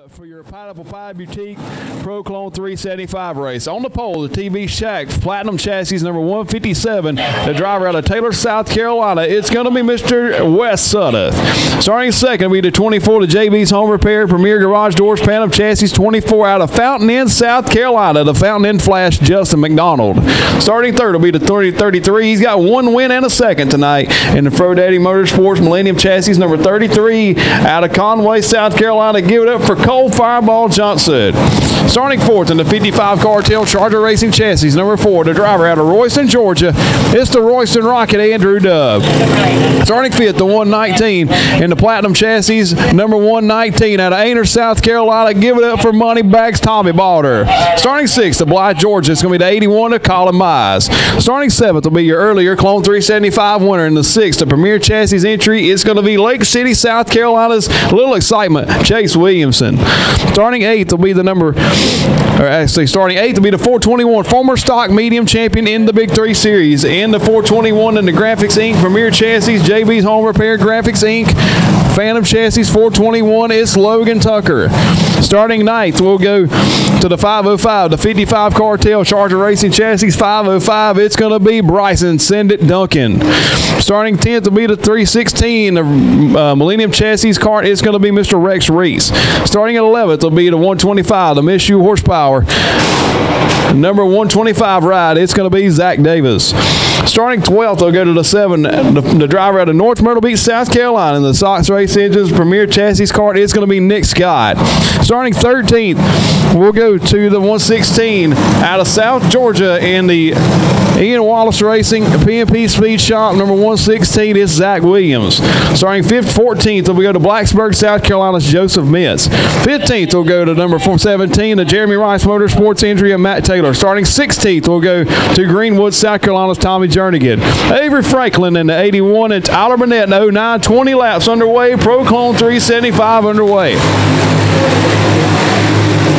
For your Pineapple Pie Boutique Pro Clone 375 race. On the pole, the TV Shack Platinum Chassis number 157. The driver out of Taylor, South Carolina. It's going to be Mr. Wes Sudduth. Starting second will be the 24 to JB's Home Repair Premier Garage Doors Platinum Chassis 24 out of Fountain Inn, South Carolina. The Fountain Inn Flash, Justin McDonald. Starting third will be the 3033. He's got one win and a second tonight in the Frodaddy Motorsports Millennium Chassis number 33 out of Conway, South Carolina. Give it up for Cole Fireball Johnson. Starting fourth in the 55 Cartel Charger Racing Chassis number 4, the driver out of Royston, Georgia. It's the Royston Rocket, Andrew Dove. Starting fifth, the 119 in the Platinum Chassis number 119 out of Ainer, South Carolina. Give it up for Moneybags, Tommy Balder. Starting sixth, the Blythe, Georgia. It's going to be the 81 of Colin Mize. Starting seventh will be your earlier Clone 375 winner in the sixth, the Premier Chassis entry. It's going to be Lake City, South Carolina's Little Excitement, Chase Williamson. Starting eighth will be the starting eighth will be the 421 former stock medium champion in the Big 3 Series. In the 421 in the Graphics Inc. Premier Chassis, JB's Home Repair Graphics Inc. Phantom Chassis 421, it's Logan Tucker. Starting ninth, we'll go to the 505, the 55 Cartel Charger Racing Chassis 505. It's going to be Bryson Send It Duncan. Starting 10th will be the 316, the Millennium Chassis cart. It's going to be Mr. Rex Reese. Starting at 11th will be the 125, the Miss You Horsepower. Number 125 ride, it's going to be Zach Davis. Starting 12th, they'll go to the 7, the driver out of North Myrtle Beach, South Carolina, in the Sox Race Engines Premier Chassis cart. It's going to be Nick Scott. Starting 13th, we'll go to the 116 out of South Georgia in the Ian Wallace Racing PMP Speed Shop. Number 116 is Zach Williams. Starting 14th, we'll go to Blacksburg, South Carolina's Joseph Mitz. 15th, we'll go to number 417, the Jeremy Rice Motorsports entry of Matt Taylor. Starting 16th, we'll go to Greenwood, South Carolina's Tommy Jernigan. Avery Franklin in the 81 and Tyler Burnett in 09. 20 laps underway. Pro Clone 375 underway.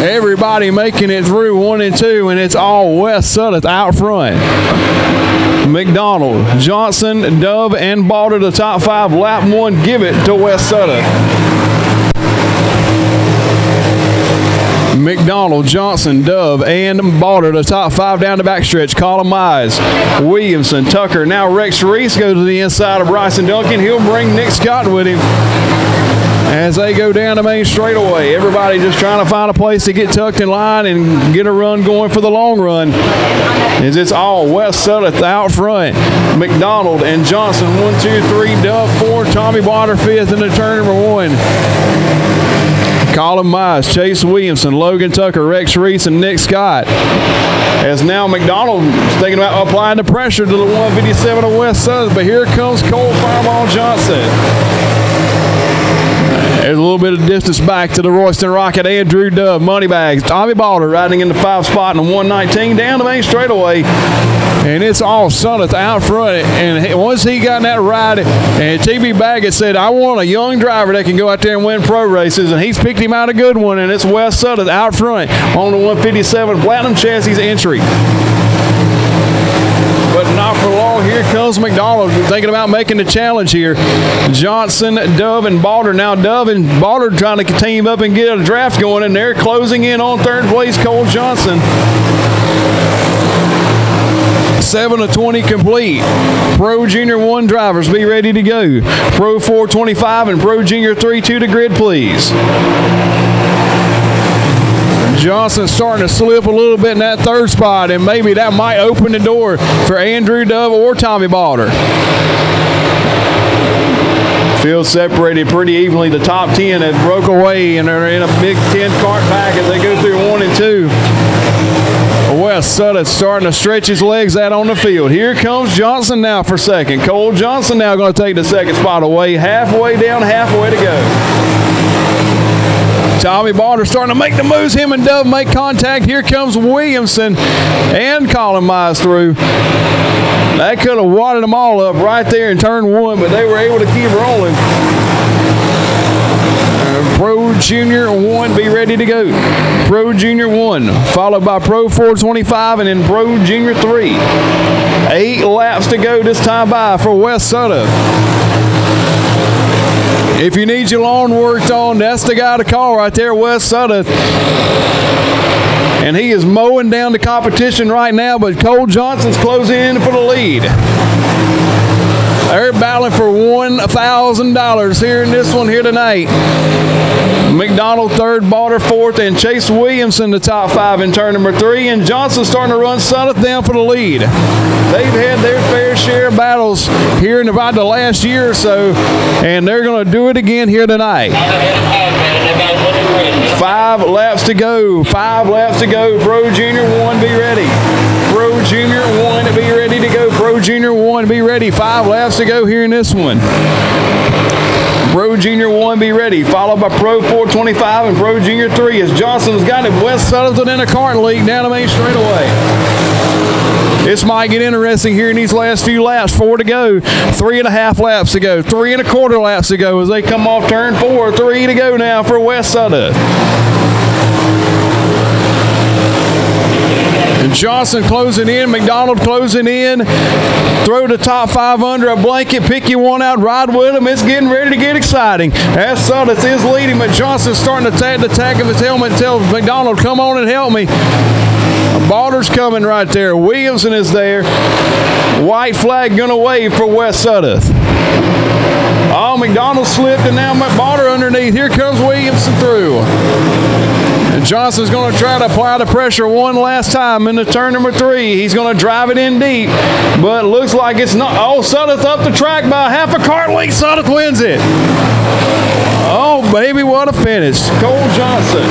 Everybody making it through 1 and 2, and it's all Wes Sudduth out front. McDonald, Johnson, Dove, and Balder the top 5. Lap 1, give it to Wes Sudduth. McDonald, Johnson, Dove, and Balder, the top 5 down the backstretch. Colin Mize, Williamson, Tucker. Now Rex Reese goes to the inside of Bryson Duncan. He'll bring Nick Scott with him as they go down the main straightaway. Everybody just trying to find a place to get tucked in line and get a run going for the long run. As it's all Wes Sudduth out front. McDonald and Johnson 1, 2, 3, Dove 4, Tommy Balder 5th in the turn number 1. Colin Mize, Chase Williamson, Logan Tucker, Rex Reese, and Nick Scott. As now McDonald is thinking about applying the pressure to the 157 of Wes Sudduth, but here comes Cole Fireball Johnson. There's a little bit of distance back to the Royston Rocket, Andrew Dove, Moneybags, Tommy Balder riding in the 5 spot in the 119 down the main straightaway. And it's all Sudduth out front. And once he got in that ride, and TB Baggett said, I want a young driver that can go out there and win pro races. And he's picked him out a good one, and it's Wes Sudduth out front on the 157 Platinum Chassis entry. But not for long. Here comes McDonald thinking about making the challenge here. Johnson, Dove, and Balder. Now Dove and Balder trying to team up and get a draft going, and they're closing in on third place, Cole Johnson. 7 of 20 complete. Pro Junior 1 drivers, be ready to go. Pro 425 and Pro Junior 3 to the grid, please. Johnson starting to slip a little bit in that 3rd spot, and maybe that might open the door for Andrew Dove or Tommy Balder. Field separated pretty evenly. The top 10 have broke away, and they're in a Big 10 cart pack as they go through 1 and 2. Wes Sudduth starting to stretch his legs out on the field. Here comes Johnson now for second. Cole Johnson now going to take the 2nd spot away. Halfway down, halfway to go. Tommy Balder starting to make the moves. Him and Dove make contact. Here comes Williamson and Colin Mize through. That could have wadded them all up right there in turn 1, but they were able to keep rolling. Pro Junior 1, be ready to go. Pro Junior 1, followed by Pro 425 and then Pro Junior 3. 8 laps to go this time by for Wes Sudduth. If you need your lawn worked on, that's the guy to call right there, Wes Sudduth. And he is mowing down the competition right now, but Cole Johnson's closing in for the lead. They're battling for $1,000 here in this one here tonight. McDonald third, Barter fourth, and Chase Williamson the top 5 in turn number 3. And Johnson starting to run Sudduth down for the lead. They've had their fair share of battles here in about the last year or so, and they're going to do it again here tonight. 5 laps to go. 5 laps to go. Pro Junior 1, be ready. Pro Junior 1, be ready to go. Pro Junior 1, be ready. 5 laps to go here in this one. Pro Junior 1, be ready. Followed by Pro 425 and Pro Junior 3 as Johnson's got it. Wes Sudduth in a cart lead down the main straightaway. This might get interesting here in these last few laps. 4 to go. 3.5 laps to go. 3.25 laps to go as they come off turn 4. 3 to go now for Wes Sudduth. And Johnson closing in, McDonald closing in. Throw the top 5 under a blanket, pick you one out, ride with him. It's getting ready to get exciting. As Sudduth is leading, but Johnson's starting to tag the tag of his helmet and tell McDonald, come on and help me. Barter's coming right there. Williamson is there. White flag going to wave for Wes Sudduth. Oh, McDonald slipped and now Barter underneath. Here comes Williamson through. And Johnson's going to try to apply the pressure one last time into turn number 3. He's going to drive it in deep, but it looks like it's not. Oh, Sudduth up the track by half a cart length. Sudduth wins it. Oh, baby, what a finish. Cole Johnson,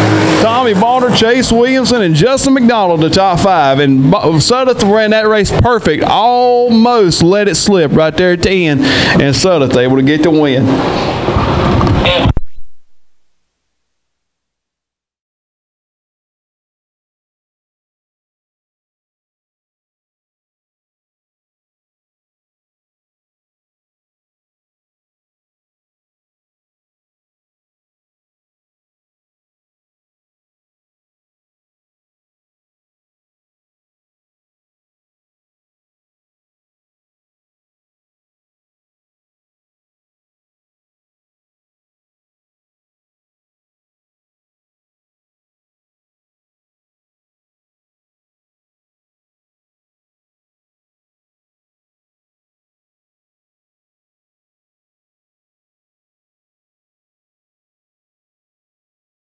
Tommy Barter, Chase Williamson, and Justin McDonald, the top 5. And Sudduth ran that race perfect. Almost let it slip right there at the end. And Sudduth able to get the win.